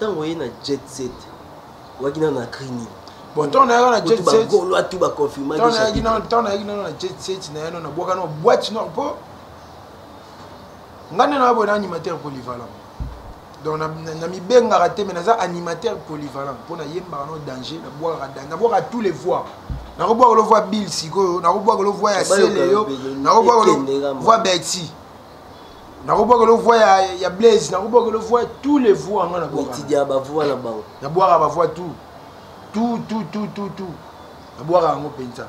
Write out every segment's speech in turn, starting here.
tant que na jet set wakina na crini bon tant na na jet set golo atu ba confirmer tant na jet set na boka na boîte no po ngane na bo na animateur polyvalent donc na mi benga raté mais na animateur polyvalent pour na yemba no danger na boka tous les voix na ko boka le voix Bill Siko na ko boka le voix ya Seleo na ko boka le voix Betty na ko boka le voix ya Blaze na ko boka le voix tous les voix ngana boka ti dia ba voix na bango na boka ba voix tout na boka ngo penza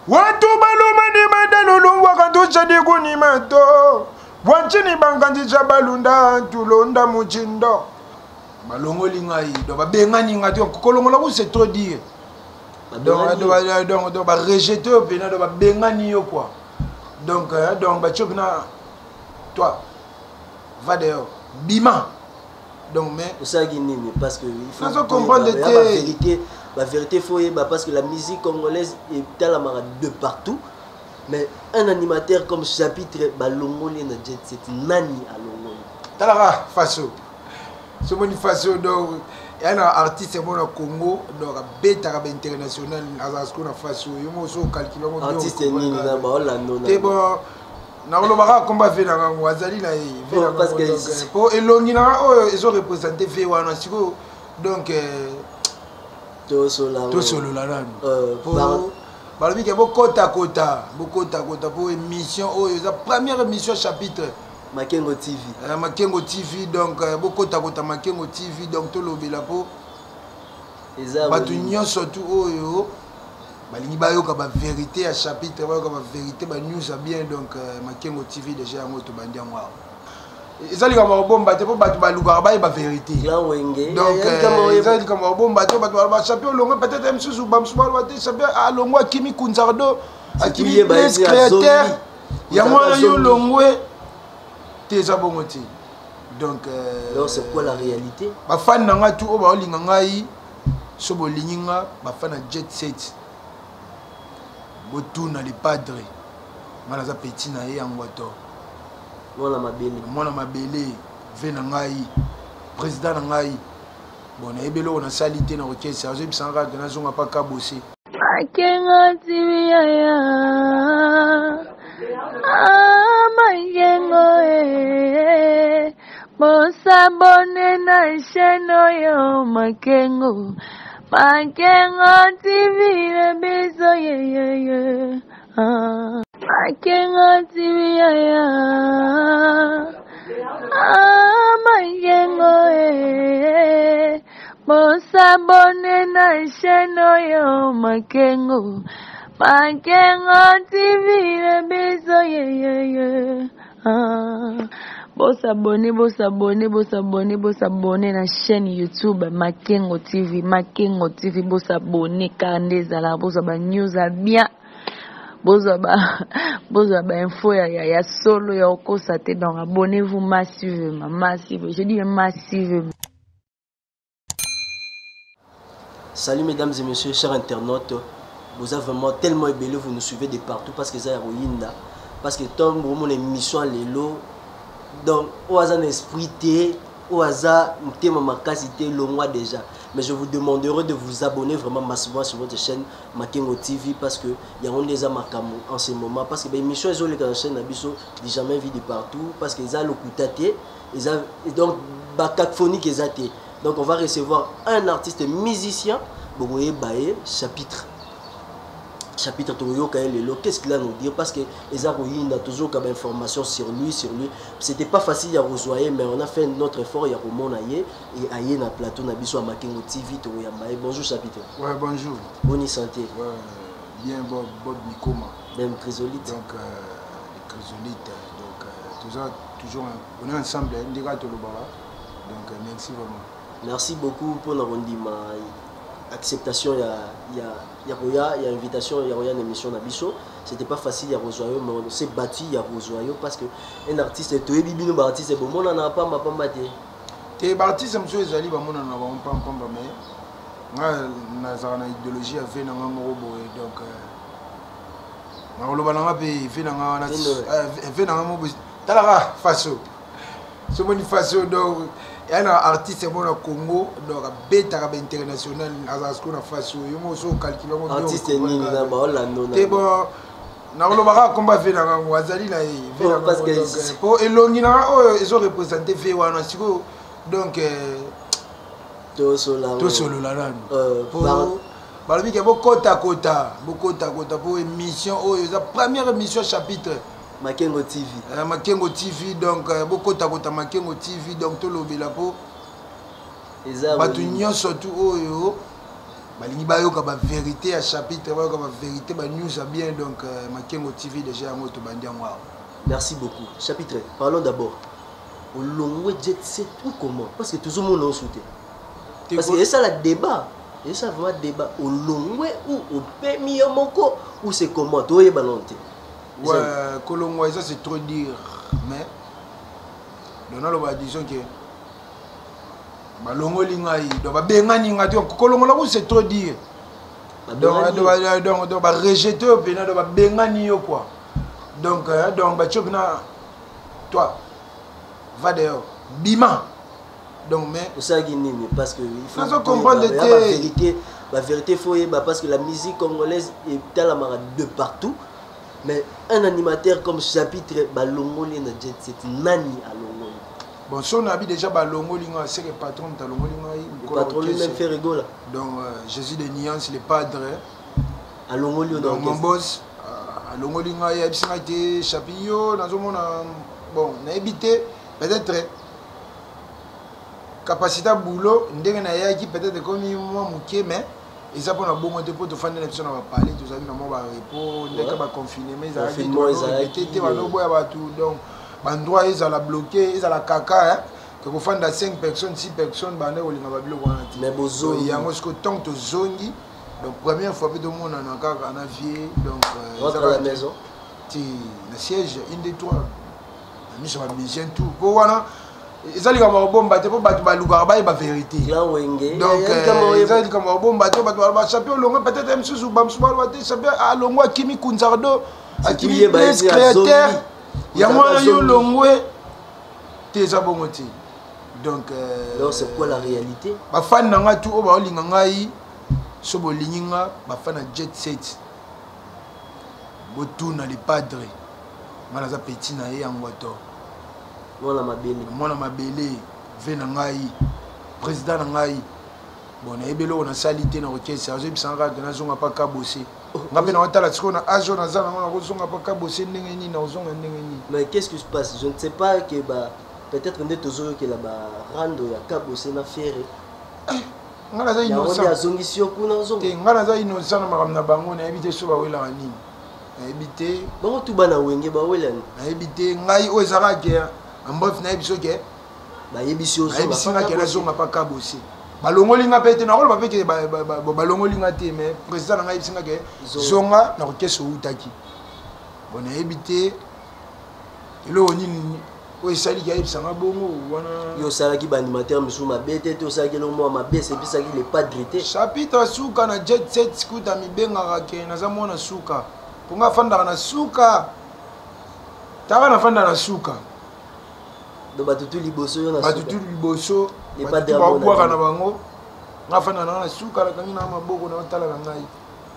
watu balumani madalulu wakatucha diguni mato wanchini banganji chabalunda tulonda muchindo balongoli ngai do babengani ngati kolongola ku c'est trop dire donc ba rejeter pena do babengani yo quoi donc ba chopina toi va dehors bima donc mais ça qui nini parce que il faut comprendre la vérité faut parce que la musique congolaise est tellement de partout. Mais un animateur comme chapitre balongoli na jet set nani alongoli talara faso ce moni faso donc un artiste bon au Congo donc beta ka international azasko na faso yo mo so calculer mo artiste nini na ba Orlando te bon na lo baka komba fe na wazali na e parce que pour elongi na o ils ont représenté fe wana siko donc to solo la pour balobi ke bokota kota pour émission oyo eza première émission chapitre Makengo TV Makengo TV donc bokota kota Makengo TV donc tolobela po bato nyonso tu oyo balingi bayoka ba vérité ya chapitre bayoka ba vérité ba news bien donc Makengo TV déjà yango to bandi yango ezali kama bomba te po bato baluka ba ba vérité donc ezali kama bomba te bato ba champion longo peut-être même sous bamsuba ba te champion a longo Kimi Kunzardo Kimi Blaze créateur ya mwana yo longo te za bongo te donc c'est quoi la réalité ba fan nanga tu o ba olinga ngai so bolinga ba fan na jet set botuna les padres mala za petit na ye yango to mwana mabele ve na ngai président na ngai bon na ebelo on a salité na okesa azo bisanga que na zonga pa ka bosser Makengo TV ya Makengo bosabone na chaîne yo Makengo TV le biso ye Makengo TV ya Makengo bosabone na chaîne yo Makengo TV le biso ye bosabone na chaîne YouTube Makengo TV bosabone kandeza la bosaba news bien bozaba info ya solo ya okosa te donc abonnez-vous massivement je dis massivement. Salut mesdames et messieurs chers internautes, vous avez vraiment tellement ébélé, vous nous suivez de partout parce que ça Royinda parce que tant mon émission lelo donc au hasard esprit té au hasard thème makasité le mois déjà. Mais je vous demanderai de vous abonner vraiment massivement sur votre chaîne Makengo TV parce que il y a des amakamo en ce moment parce que les émissions ils ont les chaîne Nabiso dit jamais vu de partout parce qu'ils ont le kutaté et donc bacakphonique ils ont donc on va recevoir un artiste musicien Bogoye Baye chapitre Toyo Kaelelo, qu'est-ce qu'il a à nous dire parce que Ezaroyi a toujours comme information sur lui. C'était pas facile à rejoindre, mais on a fait notre effort. Il y a Romon Aye et Aye na plateau Nabiso à Makengo TV. Bonjour chapitre. Ouais, bonjour. Bonne santé. Ouais, bien, bon Mikoma. Même très solide. Donc, très solide. Donc, toujours, on est ensemble, on dira tout le bas. Donc, merci vraiment. Merci beaucoup pour la rendima. Acceptation, il y a invitation, il y a une émission d'Abisso. C'était pas facile à rejoindre, mais on s'est battu à rejoindre parce que un artiste est tout bibino artiste est bon, on n'a pas ma pomme batté. T'es artiste, monsieur Zali, on n'a pas pomme mais moi, j'ai une idéologie à faire dans un robot donc on le balance puis fait dans un façon. Ce moni façon donc Il y a un artiste au Congo, donc bêta international, Azasco na face où il faut calculer mon artiste ni na ba Orlando. C'est bon. Na lo baka combat fait na wazali na parce que pour elongi na ils ont représenté fait wana siko donc to solo la pour balobi ke bokota kota pour émission la première émission chapitre Makengo TV. Makengo TV, donc beaucoup de Makengo TV, donc tout le bilapo. Batu nyon surtout oyo. Balingi bayo ka ba vérité à chapitre, bayo ka ba vérité ba news bien donc Makengo TV déjà en auto bandi en wa. Merci beaucoup. Chapitre, parlons d'abord. Au long jet set ou comment? Parce que tout le monde en soutient. Parce que ça le débat. Et ça vraiment débat au long ou au premier moko ou c'est comment? Toi y balonté. Ouais, Colombo, ça c'est trop dire. Mais, nous disons que Balongo Lingaï, Colombo c'est trop dire. Donc, rejeter au pénal, Bengani quoi. Donc, toi, va dehors, Bima. Donc, mais. Ça, parce que il faut comprendre la vérité, faut parce que la musique congolaise est tellement de partout. Mais un animateur comme chapitre Balongoli na jet set nani à Longoli. Bon, si on a déjà Balongoli, c'est le patron de Longoli. Le patron lui-même fait rigoler. Donc, Jésus de Nuance, le padre. À Longoli, donc mon boss, à Longoli, il y a des chapillons, bon, on a évité, peut-être, capacité à boulot, peut-être comme moi, mais. Et ça pour la bonne montée pour te faire une élection on va parler tout ça nous va répondre dès qu'on va confiner mais ils ont donc bandroit ils ont la bloqué ils ont la caca hein que vous faites 5 personnes 6 personnes bandé au linga babilo mais bozo il y a ce que tant to zongi donc première fois que tout le monde en a vie donc rentre à la maison tu le siège une des trois nous sommes musiciens tout pour voilà ils allaient comme un bon bateau pour battre la vérité. Donc, ils allaient comme un bon bateau pour battre le champion. Peut-être même si vous avez champion à Longo, à Kimi Kunzardo, à Kimi Place Créateur. Il y a moi, il y a Longo, tu es à bon côté. Donc, c'est quoi la réalité? Ma fan n'a tout au bas, l'ingangaï, sur le lignga, ma fan a jet set. Botouna les padres. Malaza petit naïe en water. Mwana mabele vena ngai président ngai bon na ebelo na salité na orchestre azo bisanga na zonga pa ka bosser ngape na watala tsiko na ajo na zana na zonga pa ka bosser ndenge ni na zonga ndenge ni. Mais qu'est-ce qui se passe? Je ne sais pas que bah peut-être ndé tozo que là ba rando ya ka bosser na ferré ngala za innocent ya zongisio kuna zonga te ngala za innocent na makamna bango na ebité so ba wela nini na ebité bango tu bana wenge ba wela na ebité ngai o ezaka ke ambof na ebiso ke ba yebiso so ba ke na zonga pa ka bosser balongoli nga pete na rolo ba peke balongoli nga te mais président nga ebisinga ke zonga na orchestre utaki bon na ebité elo nini o esali ki ebisanga bongo wana yo sala ki ba animateur misu mabete te o sala ki lo mo mabese bisa ki le padre te chapitre suka na jet set skuta mi benga ke na za mona suka ponga fanda na suka tara na fanda na suka do batutu liboso yo na suka batutu liboso le padre ba bwa na bango nga fanda na suka la kangi na maboko na tala na ngai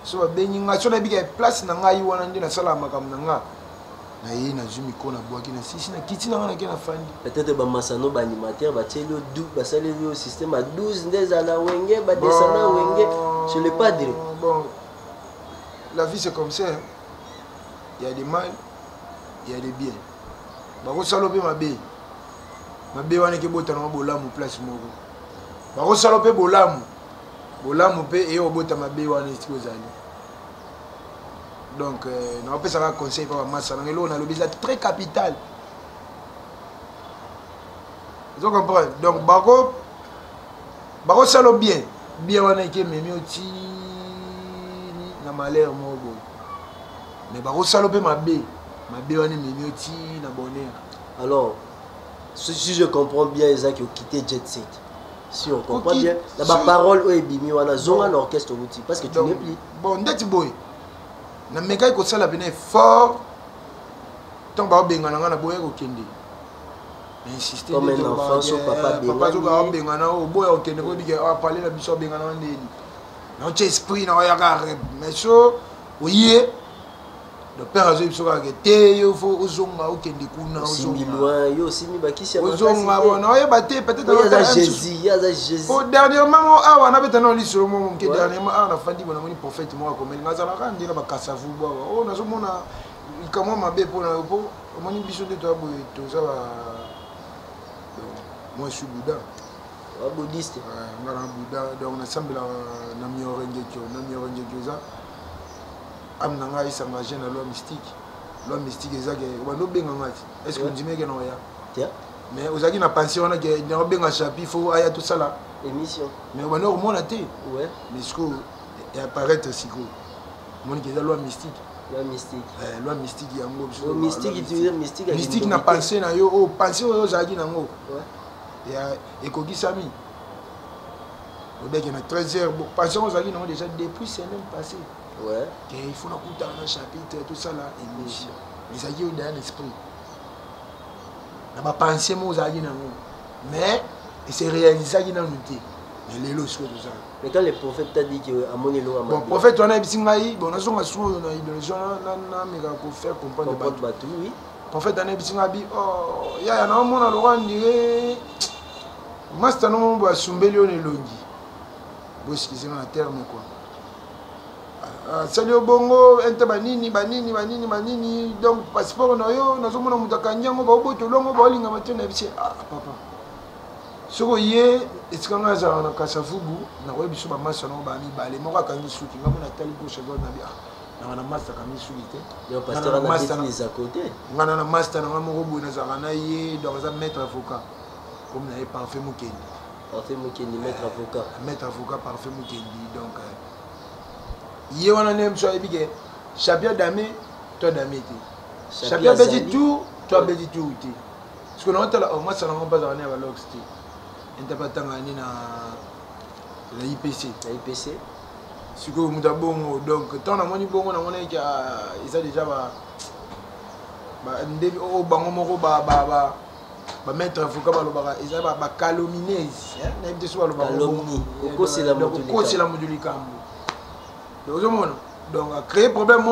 so ba bengi nga so na bika place na ngai wana ndi na sala makam na nga na ye na zumi ko na bwaki na sisi na kiti na ngana ke na fandi peut-être ba masano ba animateur ba tsheli du ba sali yo système à 12 ndeza na wenge ba descendre wenge chez le padre. Bon la vie c'est comme ça hein. Il y a des mal il y a des bien ba ko salope mabe mabe wana ke bota na bolamu place moko ba ko salope bolamu pe e obota mabe wana esti ozali. Donc, on peut savoir conseil pour Massa. On a le besoin très capital. Vous comprenez? Donc, Bako salo bien. Bien, on a été même aussi na malheur mogo. Mais Bako salo pe ma bé. Ma bé on est même aussi na bonheur. Alors, si je comprends bien, Isaac qui ont quitté Jet Set. Si on comprend bien, la parole est bimi, on a zonga l'orchestre outil parce que tu n'es plus. Bon, ndeti boy. Na meka ko sala bene fort tant ba benga na boye ko kende mais insister comme un enfant sur papa bengana au boya okende ko dike a parler la biso bengana ndeni non tu esprit na ya rêve mais so oye le père a dit que te yo faut ozonga okende kuna ozonga yo simi bakisi ya ozonga bona oye baté peut-être Jésus au dernièrement ah on avait tellement lu sur mon que dernièrement ah on a fandi bona moni prophète moi comme il ngazala kandi na bakasa vu boa oh nazo mona comment mabe pour na po moni biso de toi boy to ça moi je suis Bouddha bouddhiste ngara Bouddha donc on ensemble na miorenge ça amna nga isanga jeune loi mystique ezake bando benga ngati est-ce que ndime ke no ya tiens mais ozaki na pension na ke na benga chapi faut aya tout ça là émission mais bando remona te ouais mais ce que et apparaître siko mon ke loi mystique loi mystique yango mystique na pensée na yo o pensée oyo ozaki nango ouais et ekogisami obeke na 13h pensée ozaki nango déjà depuis semaine passée. Ouais. Il faut écouter un chapitre, tout ça là, émission. Les aïeux ont un esprit. On va penser aux aïeux, mais c'est réalisé dans nous. Mais les lois sont tout ça. Mais quand le prophète t'a dit que Amoni lo bon, prophète, on a dit que bon, on a des gens qui faire comprendre le oui. Prophète, on a dit que oh, il y a un homme à l'oran dit master non bois sumbelio ne longi. Bon, excusez moi le terme quoi. Sali bongo ente banini donc passeport na yo nazomona mutaka nyango ba oboto longo ba olinga matena bisi ah papa soko ye etikanga za na kasavubu na ko biso ba masa no ba mi bale moko kangi suki ngamona tali ko shego na bia na master kangi suki te yo pasteur na master à côté ngana na master na moko bo na za na ye donc za maître avocat comme na parfait mukendi maître avocat parfait mukendi donc il y a un homme qui a dit Chabia Damé, toi Damé. Chabia Bédi tout, toi Bédi tout. Parce que nous avons moi ça n'a pas à l'Oxti. On n'a pas tant à la IPC. La IPC. Ce que nous avons donc tant à mon niveau on a ils ont déjà au bango ba mettre avocat ba ils ont ba calomnier. N'aime soit le calomnie. C'est la moduli kambo. Donc, créer problème,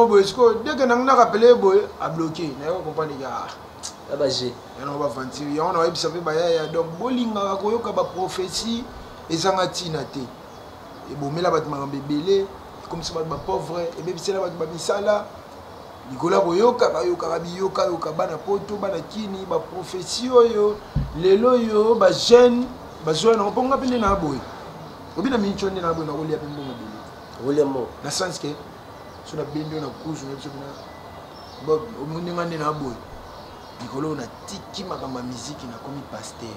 dès que nous avons rappelé, à bloquer. Vous comprenez? Ah bah j'ai. On va fantir. On a observé donc bolinga koyoka ba prophétie ezanga tina te. Et bon mais là ba belé comme ça ba pauvre et même c'est là ba misala. Nicolas koyoka yoka bana poto bana kini ba prophétie oyo lelo yo ba jeune ba joie na ponga pende na boy. Obina minchonde na boy na kolia pembo mobile. Vraiment. Dans le sens que si on a bien dit, on a couche, on a dit, Nicolas, on a tiki ma musique, on a commis pasteur.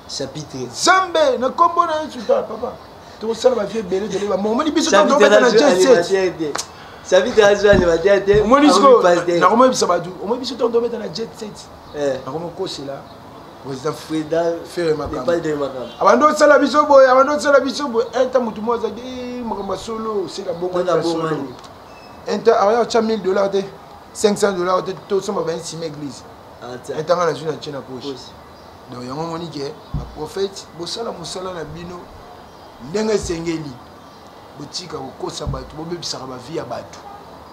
Chapitre. Zambé, na combo na insulta, papa. Tu sais, ma fille belle de l'Éva. Mon mani biso dans le jet set. Chapitre radio animateur. Mon disco. Na comment il s'abadou. Au moins biso dans le jet set. Na comment coach là. Président faire ma campagne. Abando sala biso boy, enta mutu moza di makamba solo, c'est la bonne solo. Enta aya cha $1000 te, $500 te, tout ça va 26 église. Enta ngana juna chena poche. Donc yango moni ke ma prophète bo sala musala na bino ndenge sengeli. Botika ko kosa batu, bo bebisa ba vie ya batu.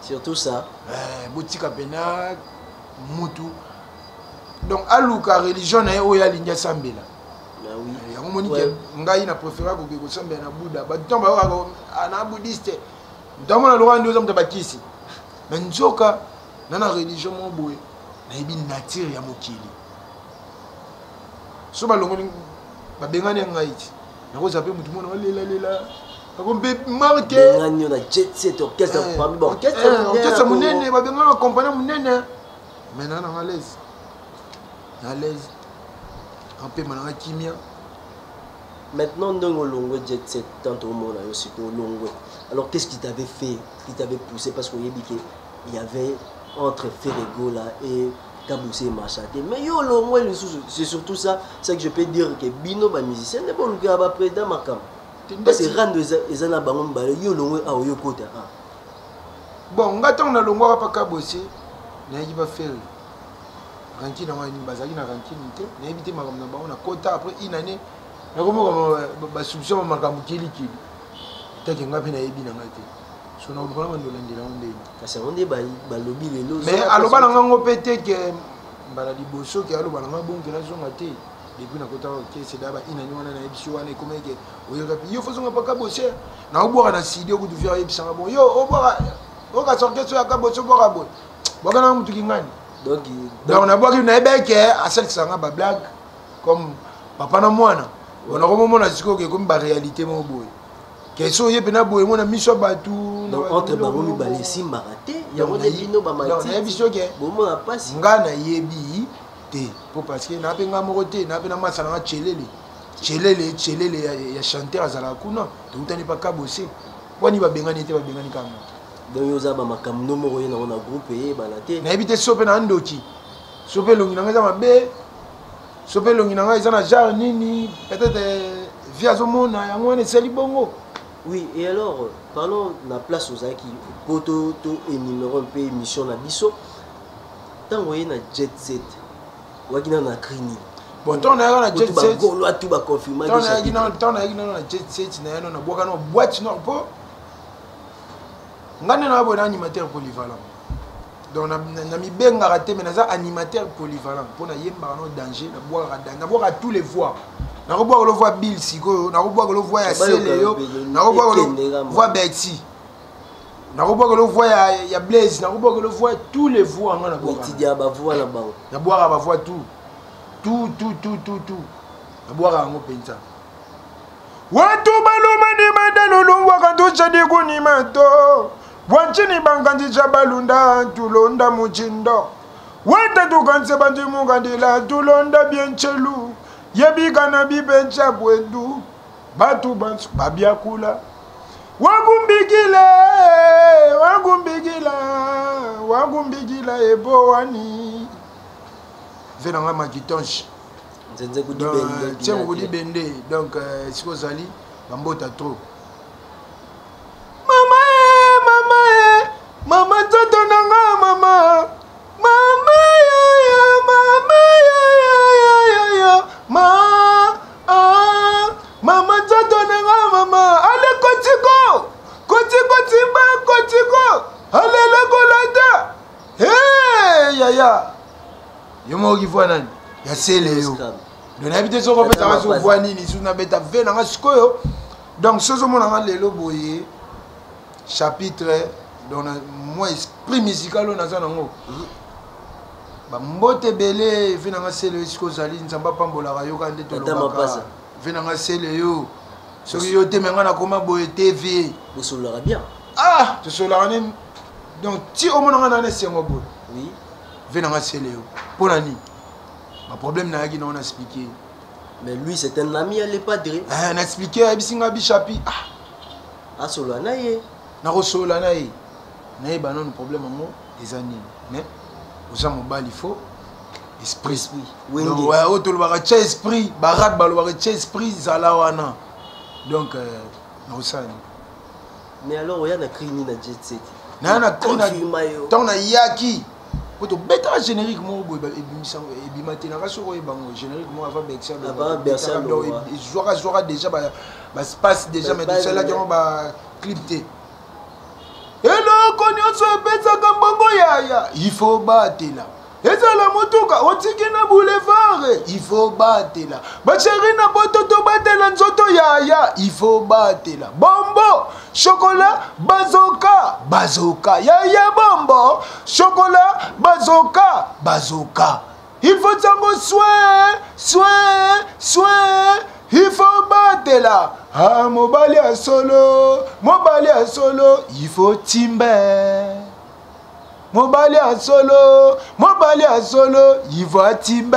Surtout ça. Botika pena mutu. Donc aluka religion na oya linja sambela. Na oui. Yango moni ke ngai na préférer ko sambela na Bouddha. Ba tomba wa ana bouddhiste. Ndamo na loka ndio zamta bakisi. Na nzoka na religion mo boye. Na ibi nature ya mokili. So ba longo ba bengane ngai. Na ko zape mutu mona lela. Ko mbe marque bengane na jet set orchestre parmi bon orchestre munene ba bengane accompagner munene. Maintenant na l'aise. À l'aise. Un peu maintenant kimia. Maintenant dans le longue jet set tant au monde aussi pour longue. Alors qu'est-ce qui t'avait fait, qui t'avait poussé parce qu'il y avait entre Ferrego là et Kaboussé et Machaté. Mais yo longue c'est surtout ça, c'est que je peux dire que Bino ba musicien n'est bon le gars ba président Makam. Parce que rendre les ana bangon ba yo longue a yo côté ah. Bon, ngata on a longue pas Kaboussé, n'a y va faire. cantine on bazaki na cantine te na éviter makambo na bango na kota après une année na komo ba soupçon makambo kili take ngapi na yebi na ngate so na ukona mandola ndela ondeni kasi onde ba lobi lelo mais aloba na ngango pété que mbala liboso ke aloba na ngango bonke na zonga te depuis na kota ke c'est d'aba une année wana na yebi wana comment que oyoka yo fozonga pa kabosé na obora na studio ku tufia yebi sanga bon yo obora oka sortir so ya kabosé obora bon bokana mutu kingani donc on a boki na ebeke asel sanga ba blague comme papa na mwana on a komona siko ke comme ba réalité mo boy question ye pena boy mona miso batu donc entre bango mi balesi maraté ya mo de bino ba mati na biso ke bomo na pasi ngana yebi te pour parce que na penga mo te na pena masala na chelele ya chanteur azala kuna donc tani pa kabosé wani ba bengani te ba bengani kama donc yoza ba makamno mo yena na groupe e balate na ebite sope na ndoki sope longi na ngeza mabe sope longi na ngeza na genre nini peut-être via zomona yango ne seli bongo. Oui, et alors parlons de la place aux Aki pour tout énumérer un peu émission na biso tant voyez na jet set wakina na krini bon tant na jet set golo tout ba confirmer tant na jet set na boka na boîte no po ngane na bo na animateur polyvalent donc na mi benga raté mais na animateur polyvalent pour na yemba no danger na boka tous les voix na ko boka le voix Bill siko na ko boka le voix ya Seleyo na ko boka le voix Betty na ko boka le voix ya Blaze na ko boka le voix tous les voix ngana boka ti dia ba voix na bango na boka ba voix tout na boka ngo penza watu balumani madalulu wakandusha diguni mato wanchini banganji chabalunda tulonda muchindo wata tukanse banji mugandila tulonda bienchelu yebika na bibencha bwendu batu bansu babiakula wagumbigila ebowani venanga makitonshi nzenze kudi bende donc siko zali bambota trop mama toto nanga mama mama toto nanga mama ale kotiko ale la kolata yaya yomo kifwa nani ya Seleyo donc habite so ko pesa ba so voix nini sous na beta ve nanga sikoyo donc sozo mona nga lelo boye chapitre dans moi esprit musical on a ça nango ba mbote belé ve nanga Seleyo siko zali nzamba pambola ka yoka nde to lobaka ve nanga Seleyo soki yo te menga na koma boye TV vous soulera bien tu soulera nem donc ti o mona nga na sengo boye oui ve nanga Seleyo pona ni ma problème na yaki na on a expliqué mais lui c'est un ami elle pas dire on a expliqué bisinga bichapi solo na ye na ko sola na ye ba non problème mo ezani mais oza mobali il faut esprit oui ouais auto le cha esprit barat ba le cha esprit zala wana donc na osani mais alors oya na krini na jet set na tant na yaki poto beta générique mo boy ebimate na kaso ko ebango générique mo avant Berxa jouera déjà ba space déjà mais c'est là que ba clip té hello konyoso beta kambongo yaya il faut batela ezala motuka otiki na boulevard il faut batela bacheri na bototo batela nzoto yaya il faut batela bombo chocolat bazoka yaya bombo chocolat bazoka il faut tango soin il faut batela mobali ya solo il faut timbe mobali ya solo il faut timbe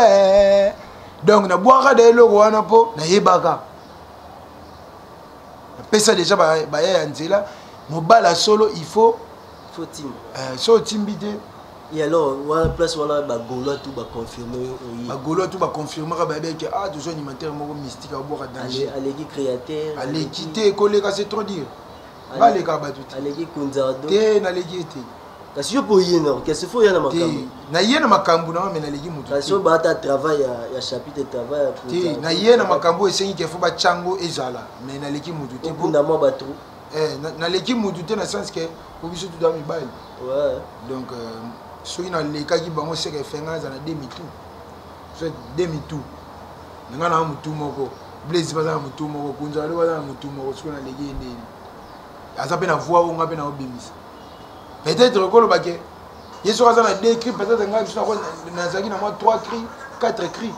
donc na boaka de eloko wana po na yebaka pesa déjà ba ya nzela mobali ya solo il faut timbe so timbi te et alors wala place wala ba golo tout ba confirmer ka ba beke toujours animateur moko mystique aboka danger aleki créateur aleki te koleka c'est trop dire baleka batuti aleki kunzado te na leki te kasi yo po yeno qu'est-ce faut yana makambo na yena makambo na mais na legi mutu kasi yo bata travail ya chapitre travail ti na yena makambo esengi ke fo ba chango ezala mais na legi mutu te pour na mo ba trou na legi mutu te na sens que ko biso tu doit mi bail ouais donc soki na lekaki bango seke fenga za na demi tout so demi tout nga na mutu moko blaze baza na mutu moko kunza le baza na mutu moko soki na legi ndeni aza pe na voix ou nga pe na obimisa peut-être que baké yeso aza na 2 cris peut-être nga biso na zaki na moi 3 cris 4 cris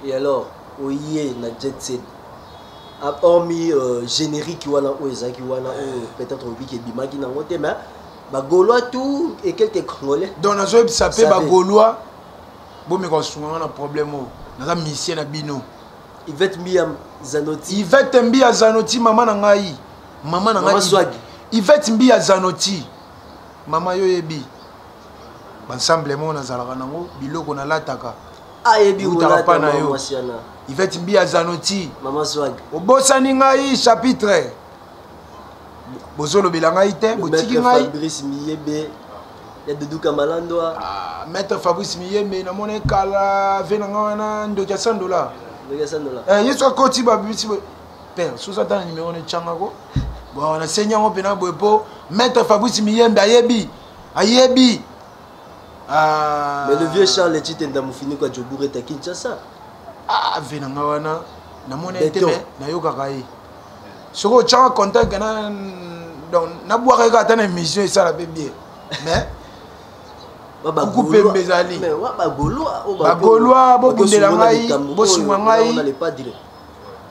et alors oye na jet set hormis générique wana o ezaki wana o peut-être obi ke bimaki na ngote mais ba gaulois tout et quelques congolais donc na zo sapé ba gaulois bo me ko sunga na problème o na za mission na bino Yvette Mbia Zanoti Yvette Mbia Zanoti mama na ngai Yvette Mbia Zanoti mama yo yebi ensemble mo na zalaka nango biloko na lataka yebi utaka na yo Yvette Mbia Zanoti mama swag obosani ngai chapitre bozolo bilanga ite botiki ngai Fabrice Miyebe ya Duduka Malando maître Fabrice Miyebe na mona kala venanga wana ndokia $100 yeso koti ba bisi père sous ça dans numéro ne changako bon on a seigneur on pena boepo maître Fabrice Miyembe ayebi mais le vieux Charles Tite ndamufini kwa Jobure ta Kinshasa venanga wana na mona eteme na yoka kai soko changa contact na donc na boire ka ta na mission ça la bien mais couper mbezali mais wa bagolwa bobundela ngai bosunga ngai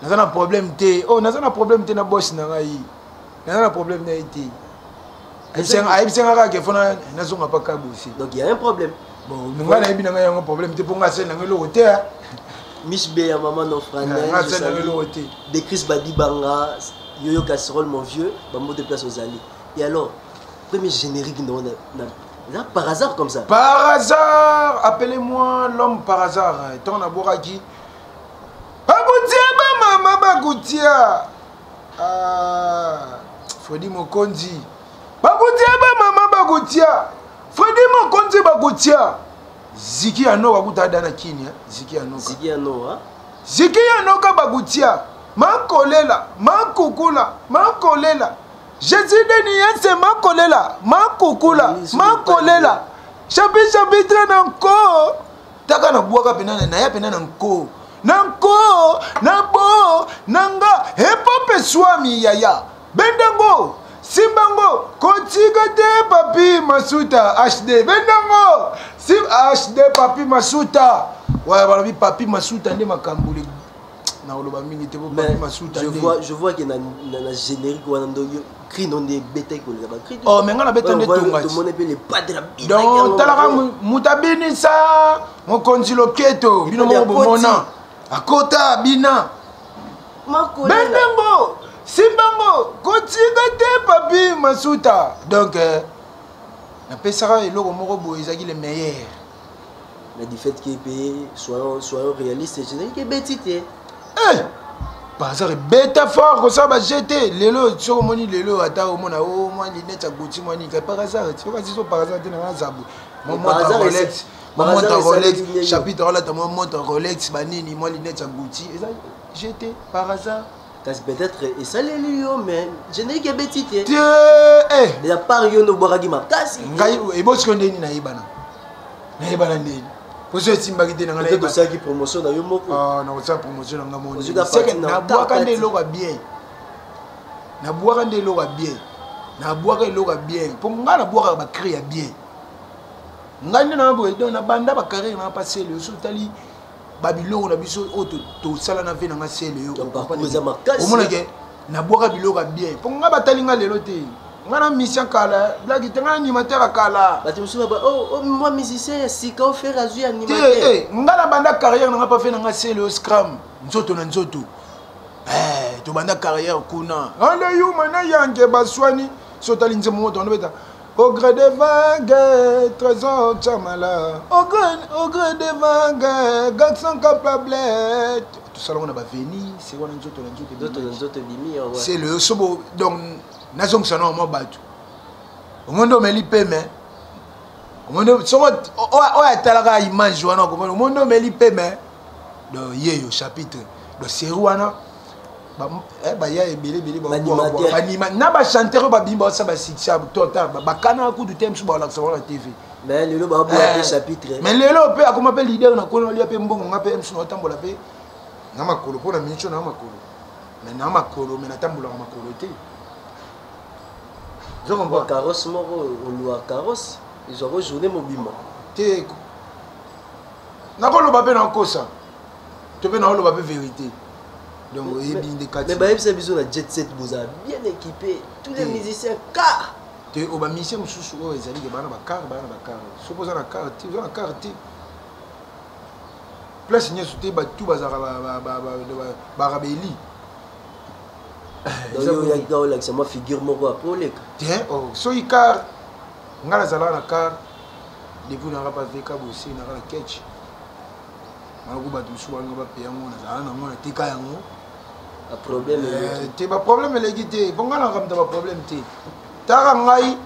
naza na problème te naza na problème te na boss na ngai naza na problème na été aibisengaka ke fona nazonga pa kabu aussi donc il y a un problème bon nga na yebi na ngai yango problème te mpo nga se na ngai loko te Miss B ya maman no frangin de Chris Badibanga Yoyo Casserole mon vieux bambo de place aux alliés et alors premier générique là par hasard comme ça par hasard appelez-moi l'homme par hasard ton aboraki bakutia ba mama bakutia Fredi Mokonzi bakutia ba mama bakutia Fredi Mokonzi bakutia Ziki Anoka kutada na kini Ziki Anoka bakutia makolela Jésus de Niense makolela chapitre nanko taka na buaka penana na ya penana nanko nabo nanga epope swami yaya bendango simbango kotiga te papi masuta HD bendango sim HD papi masuta ouais balobi papi masuta nde makambule na oloba mingi te papi masuta je vois que na générique wana ndo cri non des bêtes ko le ba cri mais ngana bêtes nde tonga tout monde peut les padre donc talaka mutabini sa mokonzi loketo bino mo bomona akota bina makolela bendango simbango kotiga te papi masuta donc na pesara eloko moko boye ezaki le meilleur mais du fait qu'il paye soyons réalistes je dis que betite par hasard bêta fort comme ça ba jeter lelo soko moni lelo ata o mona o moi linette agouti moi ni par hasard tu vois si par hasard na zabu mon montre Rolex chapitre là ta mon montre Rolex banini moi linette agouti et ça jeter par hasard peut-être et ça les lions mais je n'ai que betite il y a pas rien no boragi makasi ngai e bosko ndeni na ibana ndeni poso simbaki te na ngala peut-être ça qui promotion na yo moko na ça promotion na ngamo c'est que na boaka nde loka bien na boaka nde loka bien na boaka loka bien pour nga na boaka ba créer bien ngani na bo donc na banda ba carrière na passer le sotali babiloko na biso to sala na ve na nga sele yo o mona ke na boaka biloko bien pour nga batali nga lelo te ngana mission kala blague te ngana animateur kala ba te musuba moi musicien sika au faire azui animateur ngana banda carrière na pas fait na nga sele au scrum nzoto na nzoto to banda carrière kuna ale yo mana yange baswani sotali nzemo moto on beta au gré des vagues, trésor chamala. Au gré des vagues, garçon capable. Tout ça, on a venu, c'est quoi c'est le sobo. Donc, nous sommes en mode battu. Au monde, on met l'IP, mais oyo atalaka image wana okomona omondo omeli mpe me do yeyo chapitre do série wana baya ebelebele na bachanteur oyo babimi baosa basuccès tota bakana kudu te mosusu baolakisa wana tv mais lelo baboya chapitre mais lelo mpe akoma mpe leader nakona olia mpe mbongo nga mpe mosusu naotambola mpe na makolo mpo na minitio na makolo mais na makolo mais natambolaka makolo te carrosse moko oluwa carrosse ezwaka journée mobima te nakoloba mpe nakosa to mpe naoloba mpe vérité donc oyebi nde kati mais bayebisa biso na jet set boza bien équipé tous les musiciens car te o bamisien mosusu oyo ezalike bana bakar soki oza na kar te oza na kar te place nyonso te batu bazalaka barabeli oyaka olakisa mwa figure moko apo oleka te soki kar nga nazalaka na kar depuis nanga baveka bosi nanga na ketch nako bato mosusu banga bape yango nazala nango nateka yango te baproblème eleki te mpo nga nakamta baproblème te taka ngai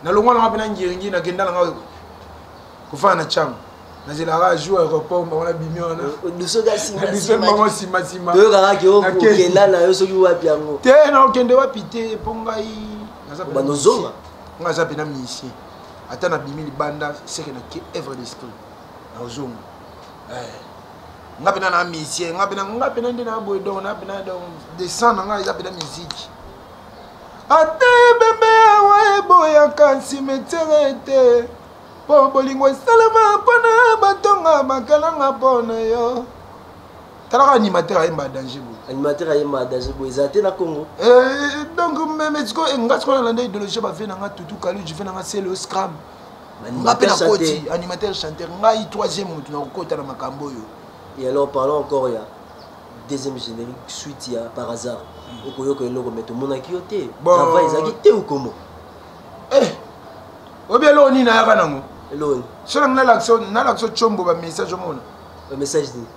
nalongwa nanga mpe na ngiringi nakenda nanga kofana na chango nazelaka jour aéroport bango nabimi wana bango simasima toyokakaki okokenda na yo soki wapi yango te nakokende wapi te mpo ngai banozonga nga aza mpena musicien ata nabimi libanda seke nake œuvre d'esprit naozonga nga mpena na musicien nga mpena nde na boye donc na mpena descend na nga eza mpena musique ate bembe awa eboyaka cimetiere te mpo bolingo esalema mpona batonga bakalanga mpona yo talaka animateur ayemba danger boye animateur ayemba danger boye eza te na congo donc nga sikoyo nalanda idéologie bafe nanga tutu kaluji fe nanga selo scram nga mpe nakoti animateur chanteur ngai troisième motu nakokota na makambo oyo et alors parlons encore ya deuxième générique suite ya par hasard okoyoka eloko me tomonaki yo te travail ezalaki te okomo obi eloko nini nayaka nango eloni so nango nalakso combo bamessage omona bamessage nini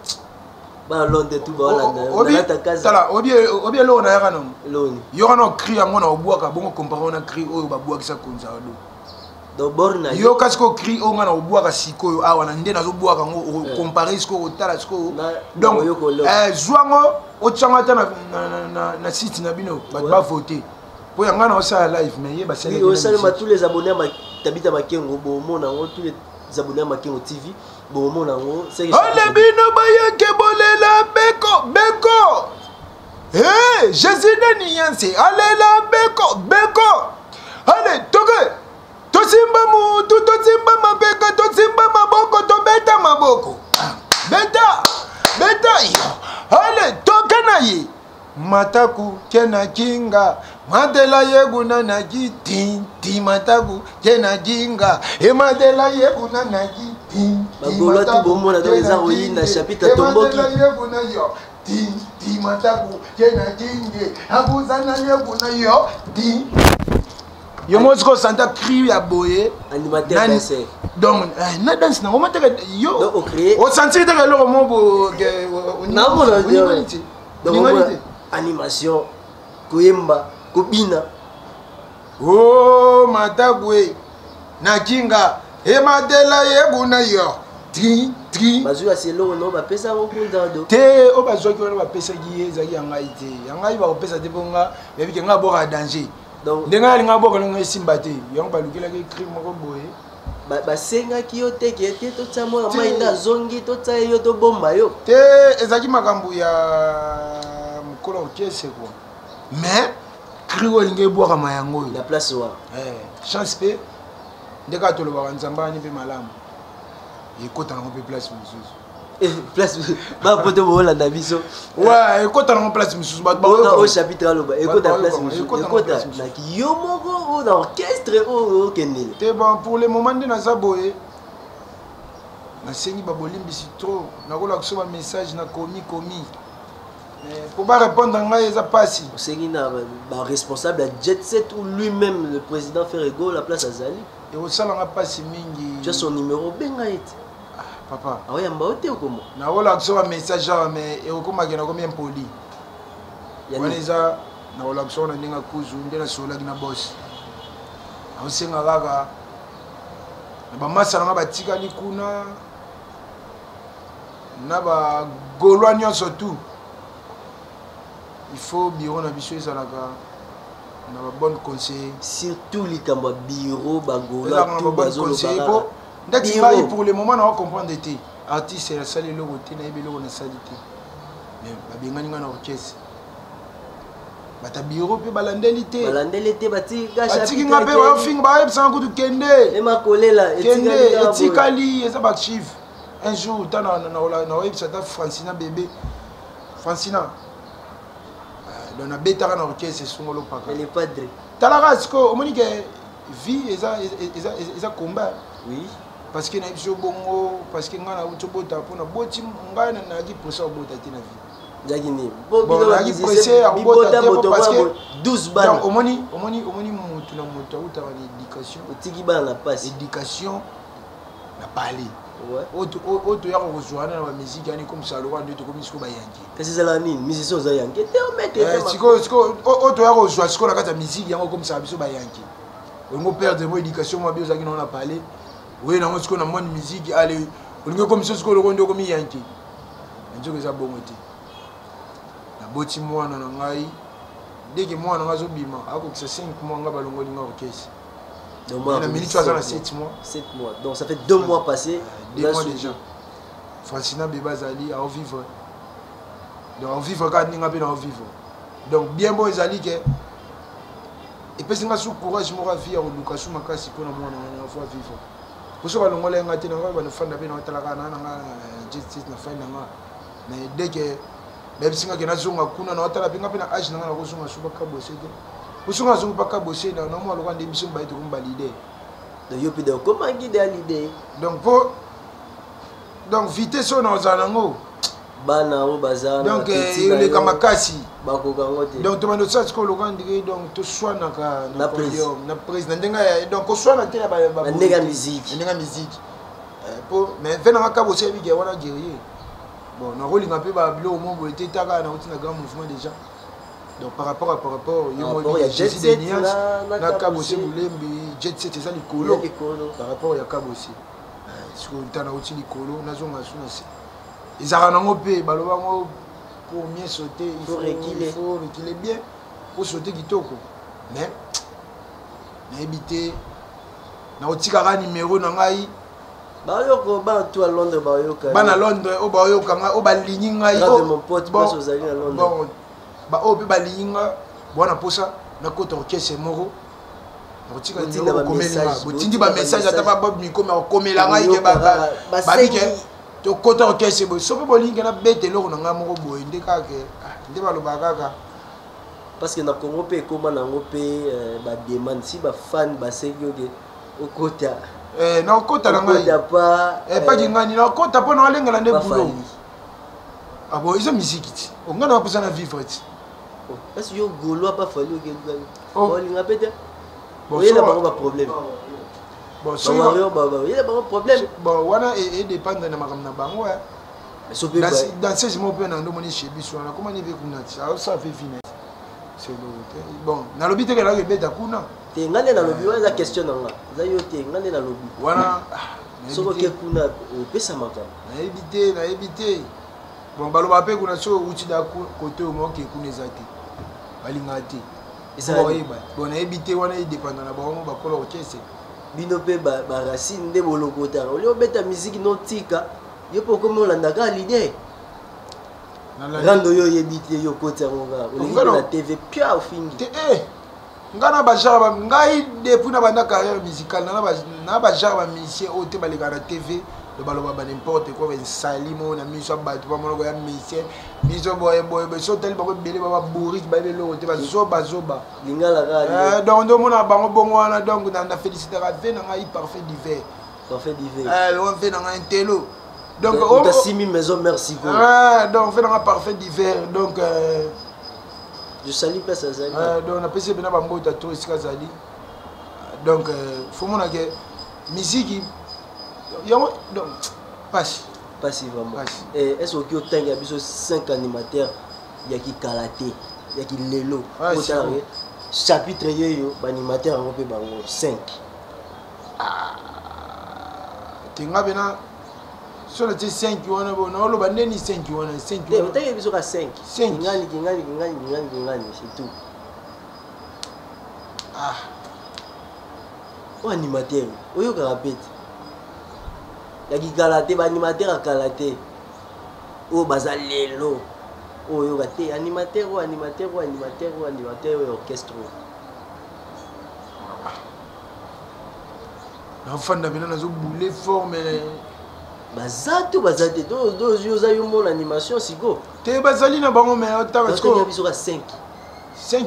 balonde tu baolandatala obi eloko nayaka nango eloni yoka na okri yango na obwaka bongo compare na cri oyo babwakisa konza ado yo kasi ko cri oyo nga na obwaka sikoyo awa na nde nazobwaka yango okompare sikoyo otala sikoyo donc zwango otyanga ata na site na bino bato bavote mpo yanga na osala live mais ye basalema tous les abonnés ya tabita makengo bomona yango tous les abonnés ya makengo tv bomona yango ole bino bayeke bolela beko jésus de niyanse alela beko ale toke tosimba mutu tosimba mabeka tosimba maboko tobeta maboko beta yo ale toke na ye mataku kena kinga madela yeguna na ti mataku kena kinga madela yeguna na ti bagolo tu bomona donc eza oyina chapitre tomboki yeguna yo ti mataku kena kinge abuzana yeguna yo ti yo mo siko santa cri ya boye animateur danser donc na danse na comment yo donc créer o sentir que le mo bo na mona donc animation koyemba kobina matagwe na kinga emadela yebuna yo tri bazwi aselo no bapesa okunda do te o bazwaki wana bapesaki ye ezalaki yangai te yangai bakopesa te bonga yebike nga boka danger ndenge alinga boka longo esimba te yango balukelaki crime moko boye basengaki yo te ke te totya mwana mainda azongi totya yo tobomba yo te ezalaki makambo ya mokolo orchestre quoi mais cri oyo elingi ebwakama yango oyo na place wa chance mpe ndeka tolobaka nzambe ani mpe malamu ekota nango mpe place mosusu place bapoto boolanda biso ekota nango place mosusu bato chapitre aloba ekota place mosusu ekota naki yo moko na orchestre oyo okendele te bon pour le moment nde naza boye nasengi babolimbisi trop nakolakisa bamessage nakomi pour répondre à ngai eza pasi osengi na baresponsable ya jet set ou lui-même le président Ferrego la place azali ekosalanga pasi mingi tu as son numéro benga ete papa aoyamba ote okomo nakolakisa bamessage awa mais ekokomaki nakomi impoli wana eza nakolakisa wana ndenge kuzu nde nasolaki na bosi aosenga kaka bamasa nanga batikali kuna na bagolwa nyonso tout il faut bureau na biso ezalaka na babonne conseiller surtout likambo bureau bagolwa tout bazolobaka ndeti ngai pour le moment na comprendre te artiste asali eloko te nayebi eloko nasali te mais babengani ngai na orchestre bata bureau mpe balandeli te batiki nga mpe bafinga bayebisanga kutu kende etikali eza bachive un jour ta naoyebisa ta francina bébé francina donc nabetaka na orchestre esungolo paka talaka siko omoni ke vie eza combat parce que nayebi so bongo parce que ngai nauti obota mpona boti ngai nayaki presse obota te na vie omoni motu na moto autaka na éducation na pale oyo toyaka kozwana na bamiziki yani komisa lokwa nde tokomi siko bayanki oyo toyaka kozwa siko na kati ya miziki yango komisaka biso bayanki olingo perdre mo éducation mwabi ozalaki nango na pale oye nango siko na moni miziki ale olingo komiso siko lokwa nde okomi yanki nzoko eza bongo te naboti mwana na ngai ndenge mwana nga azobima akokisa 5 mois nga balongoli nga orchestre na minute aza na 7 mois. 7 mois. Donc ça fait 2 mois passés. 2 mois déjà. Francina bébé azali à vivre. Donc à vivre quand ninga pe na vivre. Donc bien bon ezali que et puis singa sou courage mo ravia o Lucas makasi pona mwana na fois vivre. Poso balongola nga te na nga ba fanda pe na talaka na nga justice na fanda nga. Mais dès que même singa ke na zonga kuna na tala pe nga pe na age na nga na ko zonga suba ka bosete. Usunga zungu baka bossé na non moi le rwanda émission ba ito kumba l'idée de yopi de comment guider l'idée donc pour donc vitesse on a zanango bana o bazana donc le kamakasi bako kangote donc to mando ça ko le rwanda donc to soit na ka na président ndenga donc ko soit na te ba ndenga musique pour mais venant ka bossé bi ke wana guerrier bon na rolling un peu ba blo au monde était taka na utina grand mouvement déjà. Donc par rapport il y a Jet Set na Kabosé Boulembi Jet Set ça likolo par rapport il y a Kabosé ce que tana uti likolo na zonga suna se ezara nango pe baloba ngo pour mieux sauter il faut reculer bien pour sauter kitoko mais na éviter na otikaka numéro na ngai bayoko ba to à Londres bayoka bana Londres o bayoka nga o balingi ngai mon pote pas aux alliés à Londres ba obi balinga bwana posa na kota orchestre moko otika ndina ba message botindi ba message ata ba bob mikoma okomela ngai ke ba bike to kota orchestre bo sope bolinga na bete loko na ngamo ko boye ndeka ke nde baloba kaka parce que na Congo pe koma nango pe ba demande si ba fan ba segyo ke okota na okota na ngai pas ngani na okota po na lenga na nde bulo ah bon ils ont musique on a besoin de vivre. Est-ce que yo golo pas fallu que on linga pete bon il y a pas problème bon so il y a pas problème bon wana et dépendre na makamna bango dans ces mots pe na ndo moni chez biso na comment ni ve kuna ça fait finir c'est bon na lobby te que la beta kuna te ngane na lobby wana question nanga za yo te ngane na lobby wana soko ke kuna pesa makam na éviter bon baloba pe kuna so uti da côté au moins que kuna ezati balinga te bon na éviter wana dépendant na bango ba kola orchestre bino pe ba racine de bolokota oli obeta musique no tika yo poko mo landa ka l'idée rando yo yebite yo kota ngonga oli na TV pia ofingi te ngana ba jara ngai depuis na banda carrière musicale na ba jara musicien o te baleka na TV de baloba ba n'importe quoi ben salimo na miso ba to ba mono ya musicien miso boy so tel ba ko bele ba bourris ba belo te ba zoba lingala ka donc ndo mona bango bongo wana donc na féliciter à ve na ngai parfait d'hiver on fait na ngai telo donc on t'a 6000 maisons merci donc on fait na parfait d'hiver donc je salue pas ça donc on a passé bena ba mbota to iska zali donc faut mona que musique donc passe vraiment et est-ce que autant il y a biso 5 animateurs ya ki kalaté ya ki lelo chapitre yo ba animateur ngo pe bango 5 tenga bena sur le 5 wana bona olo bandeni 5 wana 5 te otenge biso ka 5 5 kingani c'est tout ah o animateur oyo ka rapete ya kikala te ba animateur akala te o baza lelo oyo ka te animateur orchestre nafanda bena nazo bouler forme baza te do oza yo mona animation siko te bazali na bango mais otanga parce que biso ka 5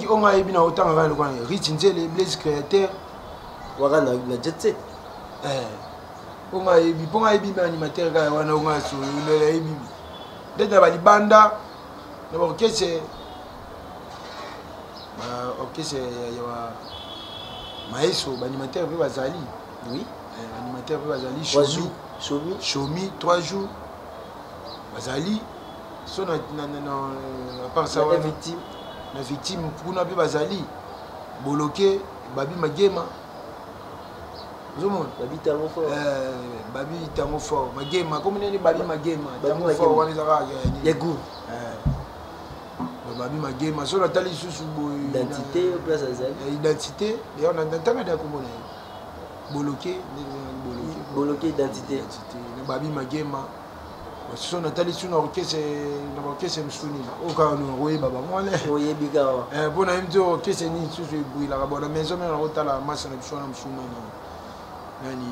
onga yebi na otanga ka lokwa Rich Nzele Blaise Créateur waka na jet set onga yebi ponga yebi ba animateur ka wana onga so le yebi deta ba libanda na ba orchestre ya maestro ba animateur pe bazali oui animateur pe bazali Chomi 3 jours bazali so na part ça la victime kuna pe bazali boloke babi magema zomon babi tango fort magema comme nini babi magema tango fort wana zaka ya goût babi magema so na tali susu identité place azali identité et on a entendu da komona boloke identité babi magema so na tali suna orchestre msuni oka no oyeba bamone oyebika bona imto orchestre ni susu ebuila ka bona maison mais on otala massa na bisona msuna nani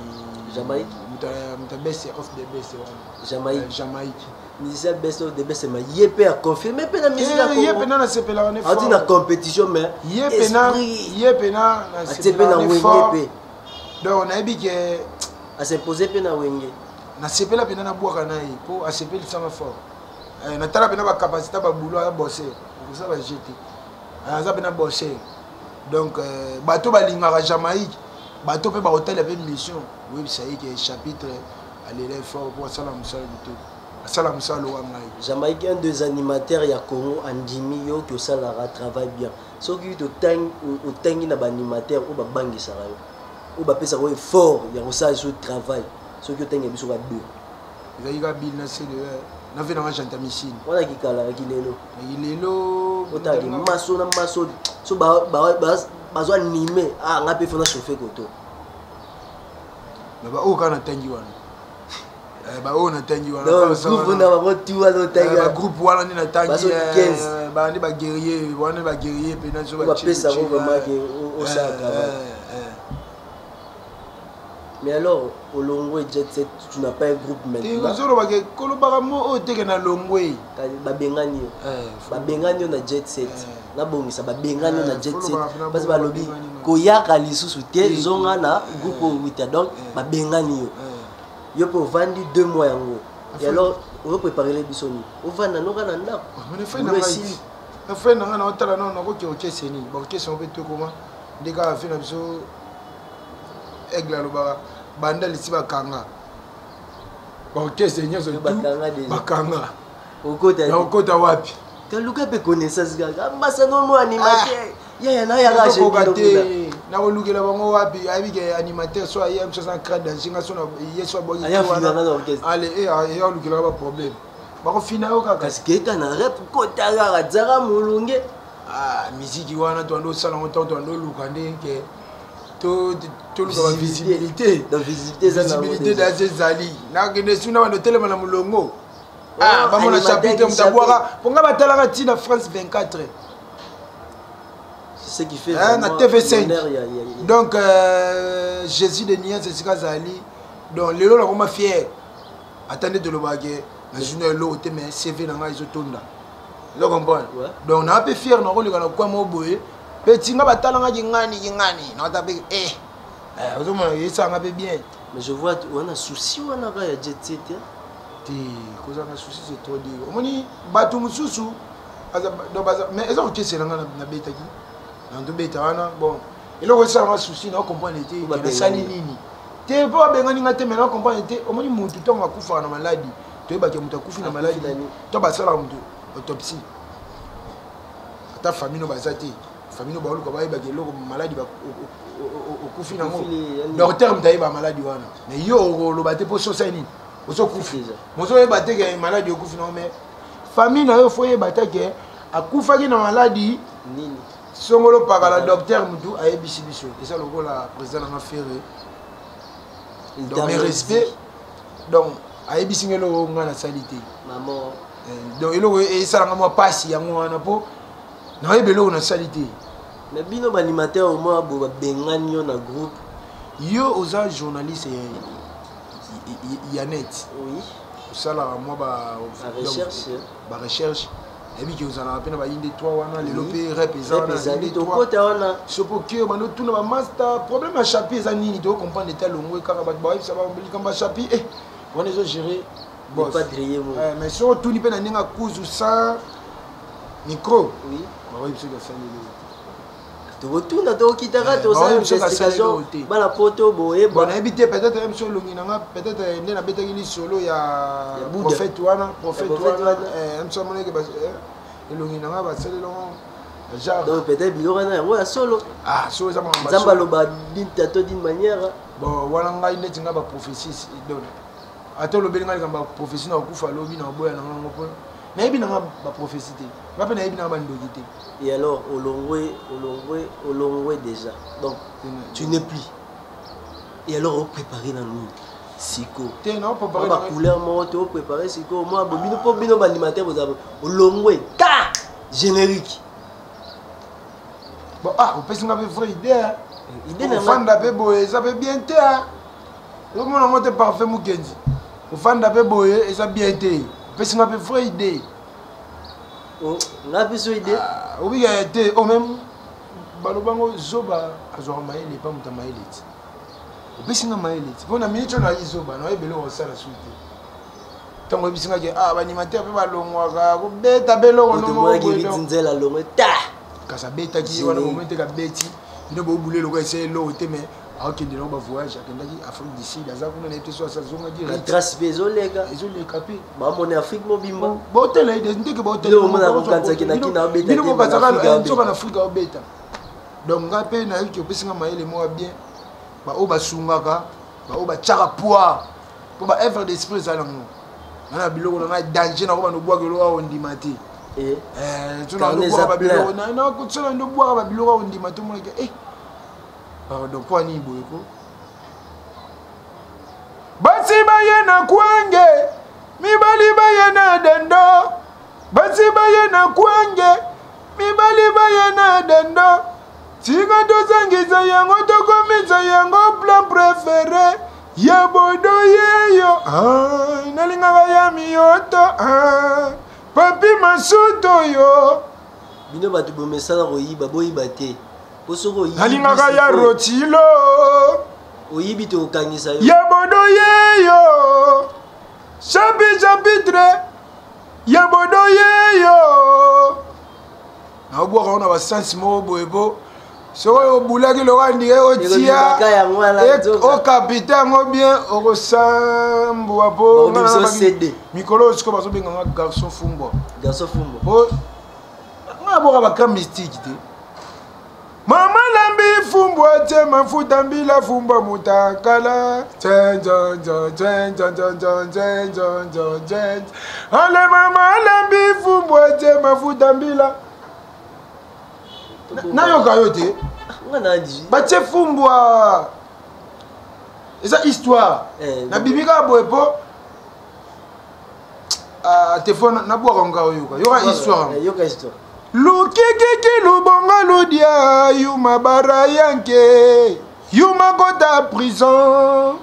Jamaïque muta best of the best one Jamaïque musicien best of the best mais yepe a confirmé pe na musique la yepe na sepela on est fort on dit na compétition mais yepe na sepela wenge donc on a dit que a s'imposer pe na wenge na sepela pena na bwaka na ye po a sepeli sama fort na tala pena ba capacité ba boulot à bosser ça va jeter ça pena bosser donc bato balingaka Jamaïque bato pe ba hôtel avec mission oui ça y est que chapitre à l'élève fort pour ça la musala du tout ça la musala wa ngai Jamaïque un des animateurs ya Congo andimi yo que ça la travaille bien ce qui to tang au tangi na ba animateur ou ba bangi ça yo ou ba pesa ko fort ya ko ça ce travail ce qui tangi biso ba deux il y a bill na c'est de na vena ma chanta machine wala kikala kilelo otaki maso na maso so bazo animé ngape fona chauffer koto ba o kana tangi wana ba o na tangi wana groupe na ba tuwa do tangi ba groupe wana ni na tangi ba ni ba guerrier pe na so ba pesa ko vraiment que o ça mais alors au Longwe Jet Set tu n'as pas un groupe maintenant zoro ba ke kolobaka mo o teke na Longwe ba bengani na Jet Set na bongisa ba bengani na Jet Set parce que ba lobi koyaka lisusu te zonga na groupe wita donc ba bengani yo pour vendre 2 mois yango et alors on va préparer les bisoni on va na noka na ndako na fait na otala na ko ke seni ba ke so beto koma ndeka fait na biso egla loba banda lisi bakanga orchestre nyoso bakanga okota wapi kaluka pe connaissance gaga mbasa no animateur ya na ya ga je na ko lukela bango wapi abike animateur so ya M60 dans singa so na yeso bongi allez ya lukela ba problème bako fina yo kaka kasketa na rap kota ga zara mulunge musique wana to ndo sala ngo to ndo lukande ke to la visibilité dans ces alliés na que ne suna ba telema na mulongo ba mona chapitre mutabwaka ponga batalaka tina France 24 c'est ce qui fait na TV5 donc Jésus de Nia c'est ce qu'azali donc lelo la koma fier attendez de le baguer na journée lo te mais CV na nga izotonda lo comprendre donc na pe fier na ko le kana kwa mo boye petit nga batalanga ngani na tape ozomona yesanga pe bien mais je vois on a souci on a ya Jet Set ti koza na souci c'est trop dire omoni batu mususu mais ils ont question na betaki na ndo beta wana bon eloko ça ma souci na comprendre te na sali nini te po bengani ngate mais na comprendre te omoni mutu to makufa na maladie to ba ke mutu akufi na maladie to ba sala mutu autopsie ta famille no bazati famille ba luka ba ba ke loko maladie ba okufi nango docteur mtaye ba maladie wana mais yo lo baté pour sosa nini oso kufi mozo ye baté ke maladie okufi nango mais famille na yo foye baté ke akufaki na maladie nini songolo paka la docteur mutu ayebisi biso eza lokola président na ferré donc mes respects donc ayebisi ngelo ngana salité maman donc elo esalanga mwa pasi yango wana po na yebelo na salité mais bino ba animateur au moins bo bengani yo na groupe yo oza journaliste ya net oui osala mwa ba recherche ebi ki ozala pena ba inde 3 wana lelo pe represent na inde 3 wana sopo ki bando tuna ba master problème a chapier za nini to comprendre tel longwe kaka ba ba ça va kamba chapier on les a géré boss pas drier mo mais so tout ni pe na ninga kuzu sans micro oui ba oui c'est ça ni to retourne to kitaka to ça investigation bana poto boye bon habité peut-être même sur longinanga peut-être né na betaki li solo ya prophète wana même sur moneke ba longinanga ba selelo genre donc peut-être bilora na yango ya solo so za mamba zamba loba din tato d'une manière bon wala ngai neti nga ba prophétie donc ato lo belinga ngamba prophétie na kufa lobi na boya na ngo po na yebi na ba prophétie te ba pe na yebi na ba ndoki te. Et alors Olongwe déjà donc tu n'es plus et alors on préparer dans nous siko te non préparer la couleur monte on préparer siko moi bobino po bino animateur vous avez Olongwe ta générique bon on peut s'en avoir vraie idée na fanda pe boye ça peut bien te le monde a monté parfait mukenzi au fanda pe boye ça bien te peut s'en avoir vraie idée nga biso idée oui a été au même balobango zoba azwa maele pas muta maele ti opesinga maele ti bona minute na izoba na ebelo osala suite tango bisinga ke ba animateur pe balongwaka ko beta belo no mo ko nzela longwe ta kasa beta ki wana moment ka beti bino bo bulelo ko essayer lo te mais akende no ba voyage akendaki Afrique du Sud aza kuna na eteso sa zonga di trace bezoleka pe ba mone Afrique mobimba bo tele ide ndeke bo tele mo na kanza kina kina beta bino ko kazaka nzoka na Afrique o beta donc ngape na yiki opesinga maele mo bien ba o basungaka ba o ba tchaka poa po ba effort d'esprit za nango na biloko na danger na ko ba no bwa ke lo a ondimati tu na no bwa ba biloko na ko tsela ndo bwa ba biloko a ondimati mo ke pardon kwa ni boyeko basi baye na kwenge mibali baye na dendo basi baye na kwenge mibali baye na dendo tika tozangisa yango tokomisa yango plan préféré ya bodo yeyo nalingaka ya miyoto papi masuto yo bino bato bomesana koyiba boyiba te nalingaka ya rotilo oyibi to okangisa yo ya bodo yeyo chapitre ya bodo yeyo na obwaka ona basansi moko boyebo soko obulaki loka ndike otia o kapite yango bien okosambwa po mikolo osiko bazobenganga garçon fumbwa po nga boka baka mystique te mama lambi fumbwa te mafuta mbila fumbwa mutakala ale mama lambi fumbwa te mafuta mbila nayoka yo te batie fumbwa eza histoire na bibika boye po telefone nabwaka nga oyoka yoka histoire lukikiki lubonga ludia yuma bara yanke yuma kota prison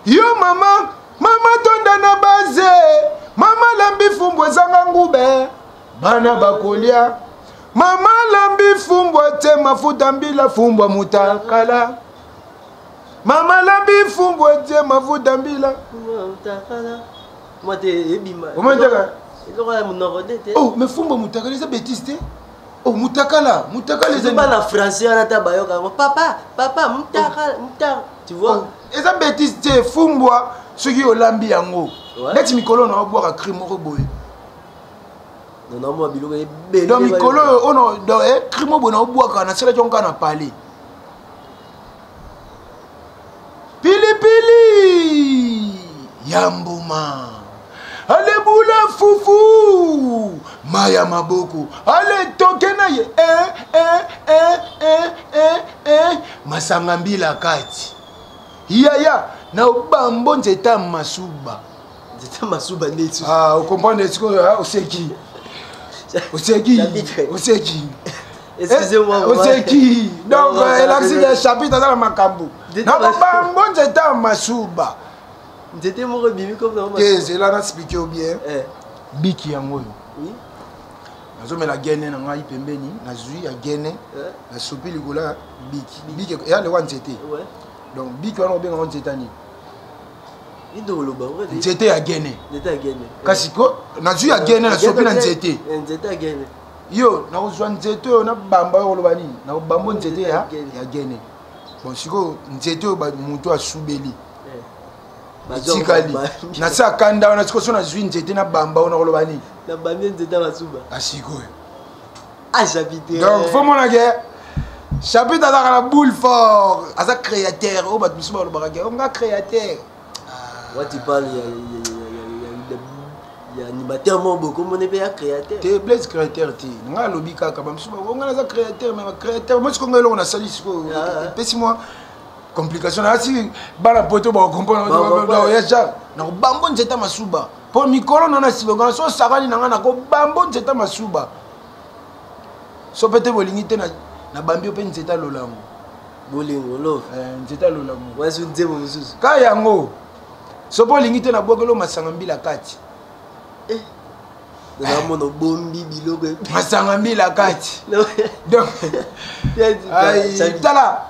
yo mama tonda na baze mama lambi fumbwa ezanga ngube bana bakolia mama lambi fumbwa te mafuta mbila fumbwa mutakala mama lambi fumbwa te mafuta mbila mutakala mwate ebima omantaka oh mais fumbwa mutakala eza bêtise te oh mutakala c'est pas la français on ata bayoka papa mutakala tu vois eza bêtise te fumbwa soki olambi yango neti mikolo na obwaka crime moko boye Non, moi, biloko est belle. Donc, Mikolo, on a, donc, crimo bon, on boit quand on a cela qu'on a parlé. Pili, Yambouma. Allez, boula, foufou. Maya Maboko. Allez, tokenaye. Masangambi la kati. Yaya, na obambo nzeta masuba. Nzeta masuba neti. Ah, vous comprenez ce que c'est qui? C'est qui? C'est qui? Excusez-moi. C'est qui? Donc, elle a dit le chapitre dans la Makambu. Na obambo nzeta masuba. Nzeta mo bimi comme dans masuba. C'est là, on a expliqué bien. Biki yango. Oui. Nazo la gene na ngai pembeni, na zui ya gene, na sopi ligola biki. Biki ya le wan nzete. Ouais. Donc biki wana obenga wan nzeta ni. Indoloba ouais. Nzete ya gene. Nzete ya gene. Kasi ko na zui ya gene na sopi na nzete. Nzete ya gene. Yo na ozwa nzete yo na bamba yo loba ni. Na bambo nzete ya gene. Bon siko nzete yo ba mutu asubeli. Tikali. Na sa kanda wana siko so na zui nzete na bamba ona loba ni. Na bambi nzete masuba. Asiko. Ah chapitre. Donc faut mon guerre. Chapitre dans la boule fort. Asa créateur, oh bat misuba lo baraka. On ga créateur. What tu parles il y a animateur mo beaucoup mon épée créateur. T'es blaze créateur ti. Nga lobi kaka ba misuba. On ga za créateur mais créateur moi ce qu'on ngelo na sali siko. Pesi moi complication na si bala poto ba comprendre ya ja. Na bambo nzeta masuba. Pour Mikolo non a si on so savani na na ko bambo nzeta masuba. So pete bolingite na bambi open nzeta lolango. Bolingo lo. Nzeta lolango. Wasu nzebo mususu. Ka yango. So bolingite na bokelo masangambi la kati. Na mono bombi biloko. Masangambi la kati. Donc ay tala.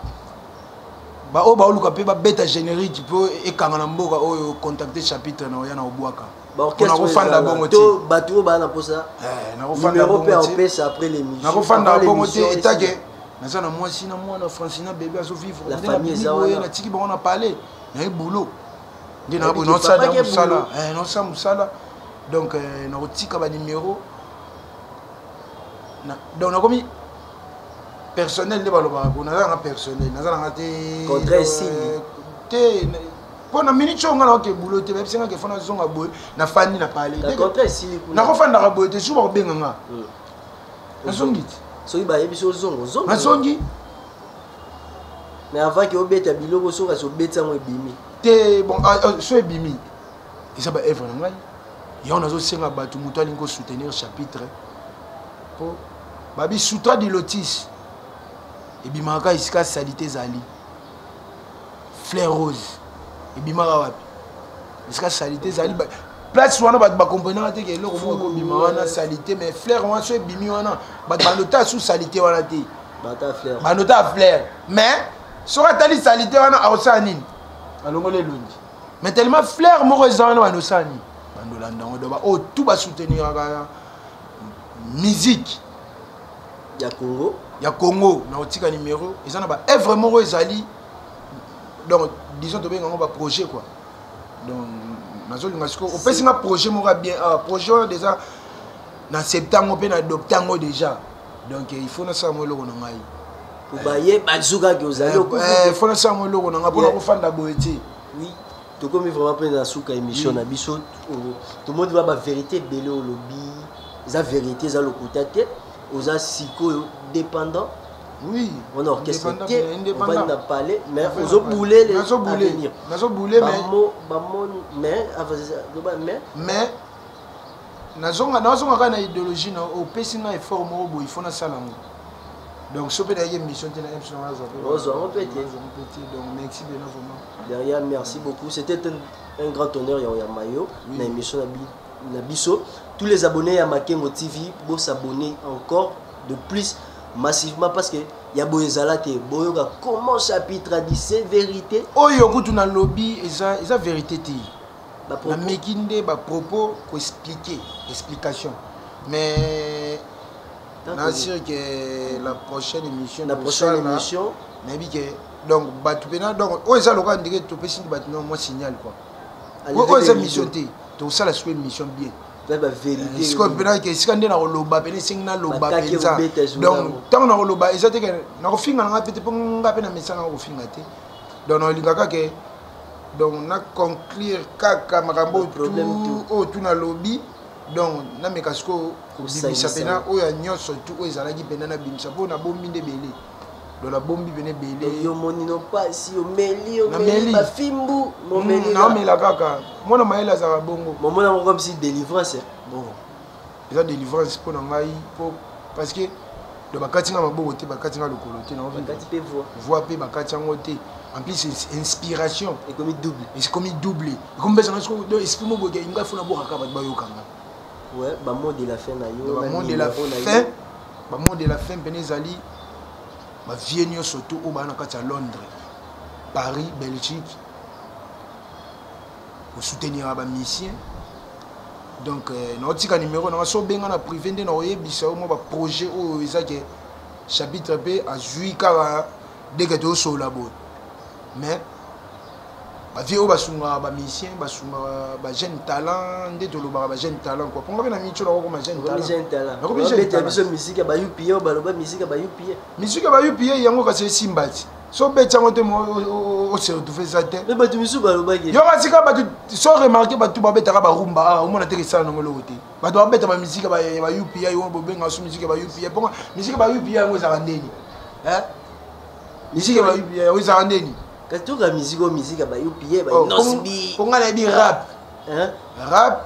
Ba o ba oluka pe ba beta générique pour ekanga na mboka oyo contacter chapitre na ya na obwaka. On a refanda bongo te bato bana posa na refanda bongo te après l'émission na refanda bongo te etake na sana mwasi na mwana Francina bébé aso vivre la famille ça na tiki bongo na parler na boulot ngina bo no sala musala no sa musala donc na otika ba numéro na donc na komi personnel de baloba ko na nga personnel na za te contrat signe te Pona minute chonga na ke boulot te même singa ke fona zonga boy na fandi na parler. Na contrat si na ko fanda ka boy te suba ko benga nga. Na zongi. So iba yebi so zongo zongo. Na zongi. Mais avant que obeta biloko so ka so beta mo bimi. Te bon so bimi. Isa ba evre na ngai. Ya on a zo singa batu muto ali ko soutenir chapitre. Po babi soutra di lotis. Et bimaka iska salité zali. Fleur rose. Et bimara wapi iska salité zali place wana ba comprendre te ke loko mo ko bima wana salité mais fleur wana so bimi wana ba nota sous salité wana te bata fleur ba nota fleur mais so ratali salité wana ausani alongole lundi mais tellement fleur mo rezana ba nosani bandola ndango do ba o tout ba soutenir ka musique ya Congo na otika numéro ezana ba œuvre mo ezali. Donc, disons que on va projet quoi. Donc, on peut un projet bien, projet déjà dans septembre, on peut octobre déjà. Donc, il faut que ça me le on aille. Pour bailler, bazuka que vous allez. Il faut que ça me le on a pour faire la beauté. Oui. Tout comme il faut appeler dans souka émission na biso, tout le monde va la vérité belé au lobby, la vérité ça le côté, aux asiko dépendant. Oui, on a orchestré, on va en parler, mais on a boulé les avenir. On a boulé, mais on a une idéologie, au PC, il faut une salle. Donc, si on peut une mission, on peut être. Merci derrière, merci beaucoup. C'était un grand honneur, Mayo, dans l'émission Nabiso. Tous les abonnés à Makengo TV, pour s'abonner encore de plus. Massivement parce que il y a Boyezalate, Boyoga, comment chapitre a dit c'est vérité. Oh, il y a un lobby, et ça vérité. La mekinde, ba propos, pour expliquer, explication. Mais, je suis sûr que la prochaine émission, donc, oh, ça, le tu peux signer, moi, signal, quoi. Oh, ça, mission, tout ça, la mission bien. la vérité ce qu'on peut que si quand on a loba pene singna loba penza donc tant on a loba et ça te que na ko finga na pete ponga pena mesanga ko finga te donc on lingaka que donc na conclure kaka makambo tout o tout na lobby donc na mekasko ko bimisa pena o ya nyonso tout o ezalaki pena na bimisa po na bombi nde belé dans la bombe vene belé yo monino pas si o meli ba fimbu mo meli na mela kaka mona maela za bongo mo mona comme si délivrance bon eza délivrance pour ngai pour parce que de bakatinga maboko te bakatinga lokolo te na bakati pe voix pe bakatinga te en plus c'est inspiration et comme double et c'est comme double comme besoin de esprit mo boke inga funa boka ka ba yokanga ouais ba mot de la fin na yo ba mot de la fin ba mot de la fin penezali ma vie surtout au bana kati à Londres, Paris, Belgique pour soutenir ba mission. Donc nautika numéro na so benga na privé ndé na oyebisa mo ba projet o ezake chapitre P a jui kara dès que to so labo. Mais ba vie o basunga ba mission basunga ba jeune talent ndé to lo ba jeune talent quoi. Ponga na micho ko ma jeune talent. Ko jeune talent. Biso musique ba UPA ba loba musique ba UPA. Musique ba UPA yango ka se simbati. So betcha ngote mo o se retrouver ça te. Mais ba tu misu ba loba ki. Yo ka sika ba tu so remarquer ba tu ba betaka ba rumba o mona te ça no ngolo te. Ba to ba beta ba musique ba UPA yo bo benga so musique ba UPA. Ponga musique ba UPA ngo za ndeni. Musique ba UPA o za ndeni. Quand tu as musique ba UPA ba nosbi ponga na bi rap rap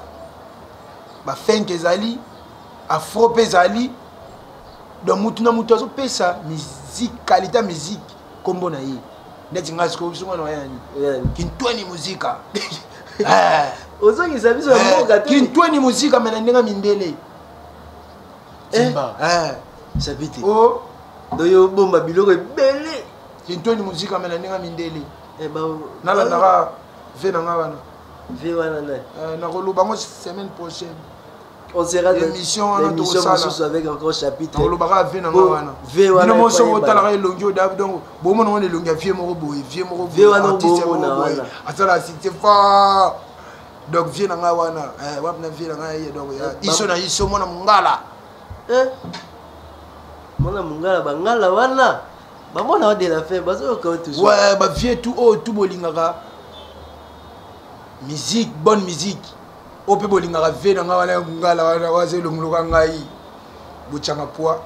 ba funk ezali afro pezali donc mutu na mutu azo pesa musique qualité musique kombo na ye ndeti ngasi ko biso na yani kintweni muzika ozo kisabiso mboka te kintweni muzika mena ndenga mindele sabiti oh doyo bomba biloko ebele kintweni muzika mena ndenga mindele ba nala ndaka ve na ngwana ve wana na koluba ngo semaine prochaine on sera l'émission avec encore chapitre on lobaka ve na ngwana ve wana no so otala elongi odabi donc bomo na elongi vie moko boye ve wana bomo na wana atala c'était fort donc vie na ngwana wap na vie na ngaya donc iso na iso mona mungala mona mungala bangala wana ba mona de la fin bazo ko toujours ouais ba vie tout bolingaka musique bonne musique ope bolingaka ve na ngala ngala wana wazelo nguluka ngai buchanga poa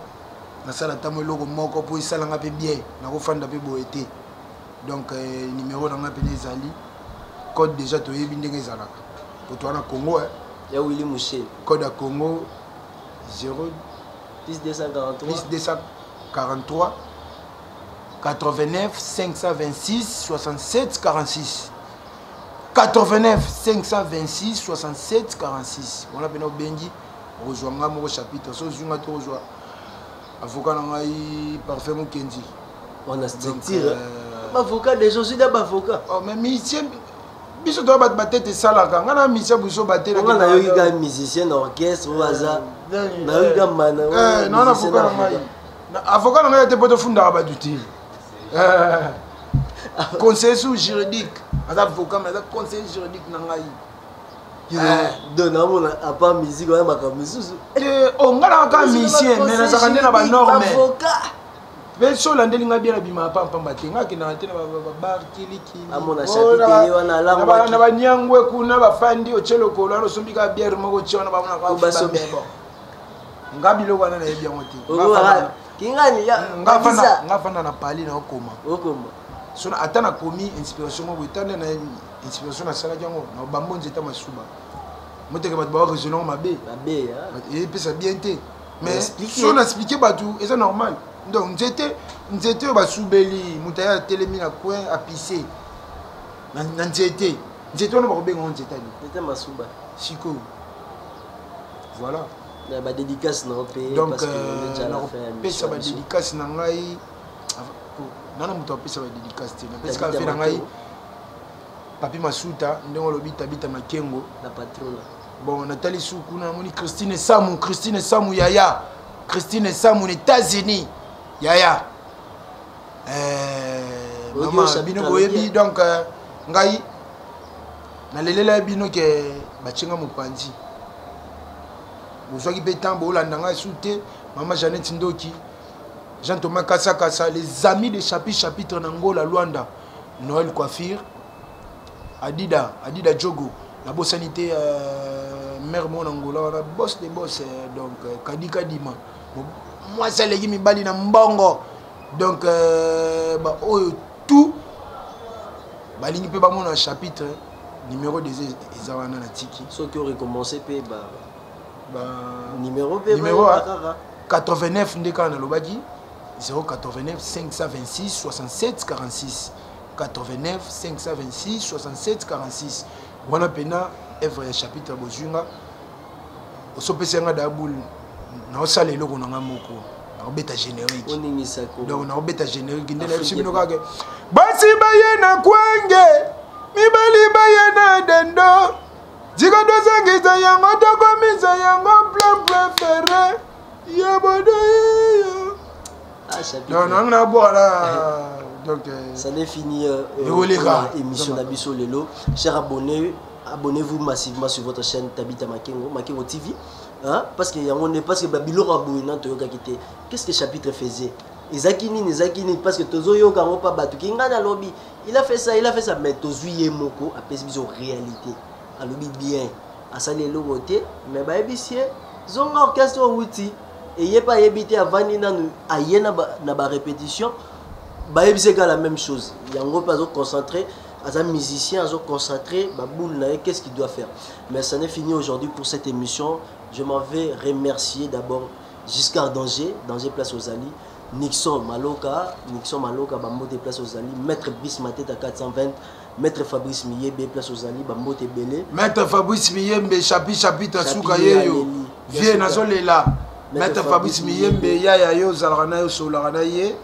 na sala tamo eloko moko po isala nga pe bien na ko fanda pe boete donc numéro na nga pe ezali code déjà to yebi ndenge ezalaka pour toi na Congo ya Willy Mouché code à Congo 0 plus 243 89 526 67 46 89 526 67 46 on a bien bengi rejoindre mon chapitre so zunga to rejoindre avocat ngai parfait Mukendi on a structure avocat déjà aussi d'avocat oh mais mission biso to ba tete salaka ngana mission biso ba tete ngana yo ga musicien orchestre ou hasard na yo ga mana non avocat ngai avocat ngai te poto funda ba duti conseiller juridique avocat mais conseiller juridique na ngai dona mona à part musique on a misusu on ngala ka mission mais na zakande na ba norme avocat mais so landeli nga bien bima pamba batenga ke na tena ba bar kiliki amona chapitre wana lango na ba nyangwe kuna ba fandi ochelo kolo no sombika bière moko chiona ba mona ka basomebo ngabilo wana na yebia ngoti kingani ya ngafana na pali na okoma sona atana komi inspiration mo botanda na inspiration na sala jango na bambonze ta masuba moteke bat ba raisonnement mabe et puis ça bien té mais sona expliquer batu et c'est normal donc nzete basubeli mutaya telemi na coin à pisser na nzete on va rebenga nzete ali nzete masuba siko voilà ba dédicace na pe parce que déjà la fin pesa ba dédicace na ngai nana muto pesa ba dédicace te na pesa ka fe na ngai papi masuta ndongo lobita bita makengo la patronne bon Nathalie Soukou na moni Christine Samu yaya Christine Samu aux États-Unis yaya maman bino boyebi donc ngai na lelela bino ke bachenga mopanzi bozwaki mpe ntango bolanda ngai esu te mama Jeannette Ndoki Jean Thomas Kassa les amis de chapitre Nangola Luanda Noël Coiffure Adida Djogo la boss sanité mère mon Angola on a boss des boss donc Kadika Dima moi ça les mi bali na mbongo donc bah tout balingi pe ba mon chapitre numéro des ezawana na tiki ceux qui ont recommencé pe bah numéro 89 ndeka na lobaki 089 526 67 46 89 526 67 46 wana pena œuvre chapitre bozunga osopesenga da boule na osala eloko na ngamoko na obeta générique donc na obeta générique ndena bisibino kake basi baye na kwenge mibali baye na dendo jika dozangisa yango tokomisa yango plan préféré ya bodo non non na boire donc ça n'est fini émission d'Abisso Lelo. Chers abonnés, abonnez-vous massivement sur votre chaîne Tabita Makengo TV, hein? Parce que on est parce que Babylon Rabouina Toyoka quitté. Qu'est-ce que le chapitre faisait? Ezakini parce que Tozo Yoka pas battu kinga na lobby. Il a fait ça mais Tozo Yemoko a pesé en réalité. A lobby bien. A salé le côté mais ba ebisie zonga orchestre outil et yé pas yébité avant ni na ayena na ba répétition. C'est la même chose. Il y a un groupe concentré, un musicien concentré, qu'est-ce qu'il doit faire. Mais ça n'est fini aujourd'hui pour cette émission. Je m'en vais remercier d'abord Giscard Danger Place aux Ali, Nixon Maloka, Bambote Place aux Ali, Maître Bismatet à 420, Maître Fabrice Miyebe Place aux Ali, Bambote Belé. Maître Fabrice Miyebe, chapitre Soukayeyo, Vieux Nazolela, Maître Fabrice Miyebe, Yayo Zalranayo Solaranaye.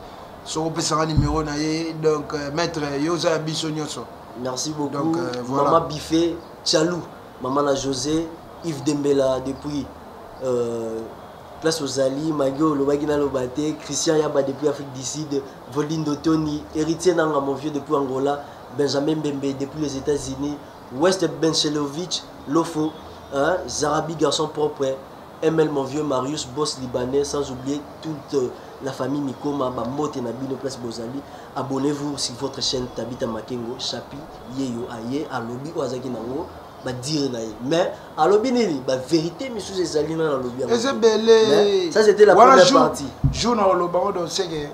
Son numéro donc maître Yosa Bissonioso. Merci beaucoup. Donc, voilà. Maman Biffé, Tchalou, Maman José, Yves Dembela depuis Place aux Ali, Magio, Lobagina Lobate, Christian Yaba depuis Afrique du Sud, Voline Dotoni, Héritier Nanga mon vieux depuis Angola, Benjamin Bembe depuis les États-Unis, West Benchelovic, Lofo, hein, Zarabi garçon propre, ML mon vieux Marius, boss libanais, sans oublier toute la famille Mikoma, Bamote Nabino Place Bozali. Abonnez-vous sur votre chaîne Tabita Makengo, Chapi, Yeyo, Aye, Alobi, Oazaki Nango, dire mais Alobi Neli, vérité, monsieur Zalina Alobi. Ça c'était la première partie. Jour dans le baron de Sege.